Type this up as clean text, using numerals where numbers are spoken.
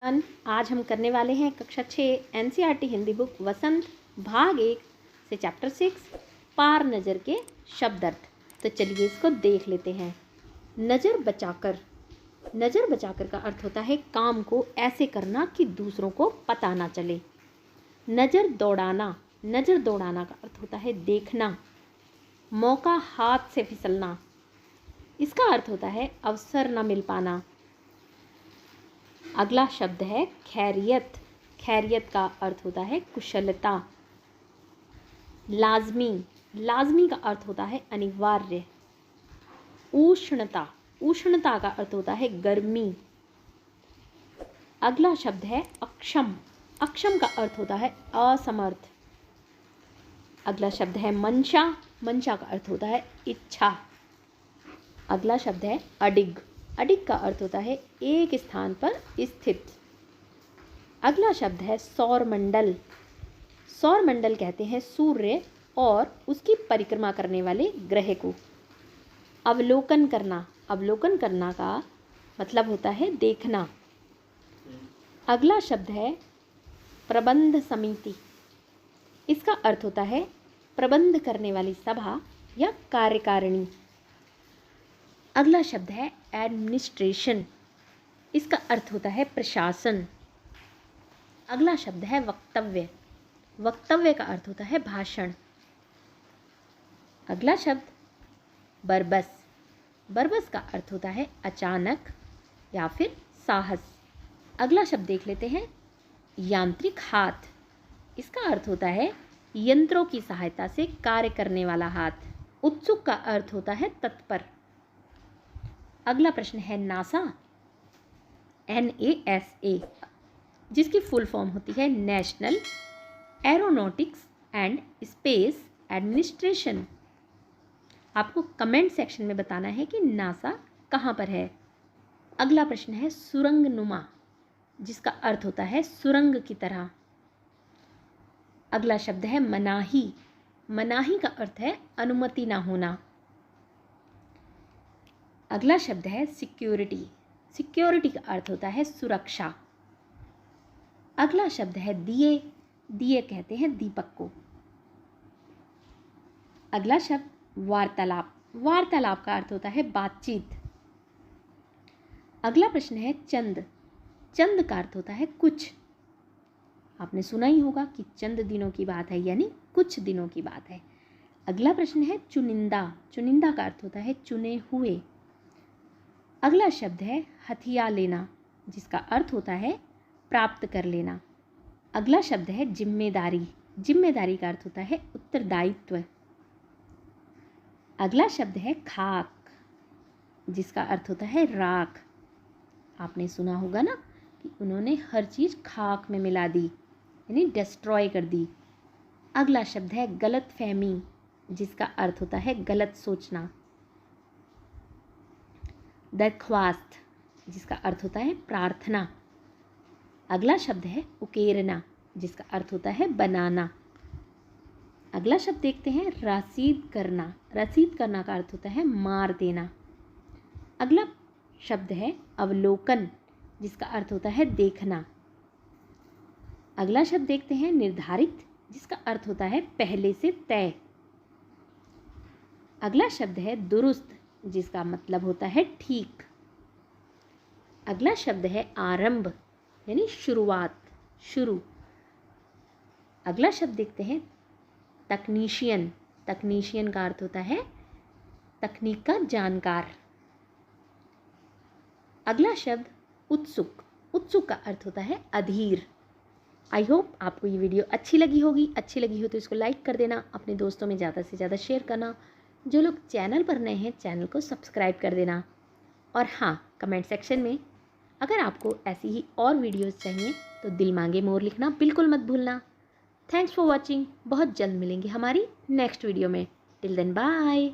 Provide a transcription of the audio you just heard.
आज हम करने वाले हैं कक्षा 6 एनसीईआरटी हिंदी बुक वसंत भाग 1 से चैप्टर 6 पार नज़र के शब्दार्थ। तो चलिए इसको देख लेते हैं। नज़र बचाकर का अर्थ होता है काम को ऐसे करना कि दूसरों को पता ना चले। नज़र दौड़ाना का अर्थ होता है देखना। मौका हाथ से फिसलना, इसका अर्थ होता है अवसर न मिल पाना। अगला शब्द है खैरियत का अर्थ होता है कुशलता। लाजमी का अर्थ होता है अनिवार्य। उष्णता का अर्थ होता है गर्मी। अगला शब्द है अक्षम का अर्थ होता है असमर्थ। अगला शब्द है मंशा का अर्थ होता है इच्छा। अगला शब्द है अडिग का अर्थ होता है एक स्थान पर स्थित। अगला शब्द है सौरमंडल कहते हैं सूर्य और उसकी परिक्रमा करने वाले ग्रह को। अवलोकन करना का मतलब होता है देखना। अगला शब्द है प्रबंध समिति, इसका अर्थ होता है प्रबंध करने वाली सभा या कार्यकारिणी। अगला शब्द है एडमिनिस्ट्रेशन, इसका अर्थ होता है प्रशासन। अगला शब्द है वक्तव्य का अर्थ होता है भाषण। अगला शब्द बरबस का अर्थ होता है अचानक या फिर साहस। अगला शब्द देख लेते हैं यांत्रिक हाथ, इसका अर्थ होता है यंत्रों की सहायता से कार्य करने वाला हाथ। उत्सुक का अर्थ होता है तत्पर। अगला प्रश्न है नासा, NASA, जिसकी फुल फॉर्म होती है national aeronautics and space administration. आपको कमेंट सेक्शन में बताना है कि नासा कहाँ पर है। अगला प्रश्न है सुरंगनुमा, जिसका अर्थ होता है सुरंग की तरह। अगला शब्द है मनाही का अर्थ है अनुमति ना होना। अगला शब्द है सिक्योरिटी का अर्थ होता है सुरक्षा। अगला शब्द है दिए कहते हैं दीपक को। अगला शब्द वार्तालाप का अर्थ होता है बातचीत। अगला प्रश्न है चंद का अर्थ होता है कुछ। आपने सुना ही होगा कि चंद दिनों की बात है, यानी कुछ दिनों की बात है। अगला प्रश्न है चुनिंदा का अर्थ होता है चुने हुए। अगला शब्द है हथिया लेना, जिसका अर्थ होता है प्राप्त कर लेना। अगला शब्द है जिम्मेदारी का अर्थ होता है उत्तरदायित्व। अगला शब्द है खाक, जिसका अर्थ होता है राख। आपने सुना होगा ना कि उन्होंने हर चीज़ खाक में मिला दी, यानी डिस्ट्रॉय कर दी। अगला शब्द है गलतफहमी, जिसका अर्थ होता है गलत सोचना। दरख्वास्त, जिसका अर्थ होता है प्रार्थना। अगला शब्द है उकेरना, जिसका अर्थ होता है बनाना। अगला शब्द देखते हैं रसीद करना का अर्थ होता है मार देना। अगला शब्द है अवलोकन, जिसका अर्थ होता है देखना। अगला शब्द देखते हैं निर्धारित, जिसका अर्थ होता है पहले से तय। अगला शब्द है दुरुस्त, जिसका मतलब होता है ठीक। अगला शब्द है आरंभ, यानी शुरू। अगला शब्द देखते हैं तकनीशियन का अर्थ होता है तकनीक का जानकार। अगला शब्द उत्सुक का अर्थ होता है अधीर। आई होप आपको ये वीडियो अच्छी लगी हो तो इसको लाइक कर देना, अपने दोस्तों में ज़्यादा से ज़्यादा शेयर करना। जो लोग चैनल पर नए हैं चैनल को सब्सक्राइब कर देना। और हाँ, कमेंट सेक्शन में अगर आपको ऐसी ही और वीडियोस चाहिए तो दिल मांगे मोर लिखना बिल्कुल मत भूलना। Thanks for watching. बहुत जल्द मिलेंगे हमारी नेक्स्ट वीडियो में। Till then bye.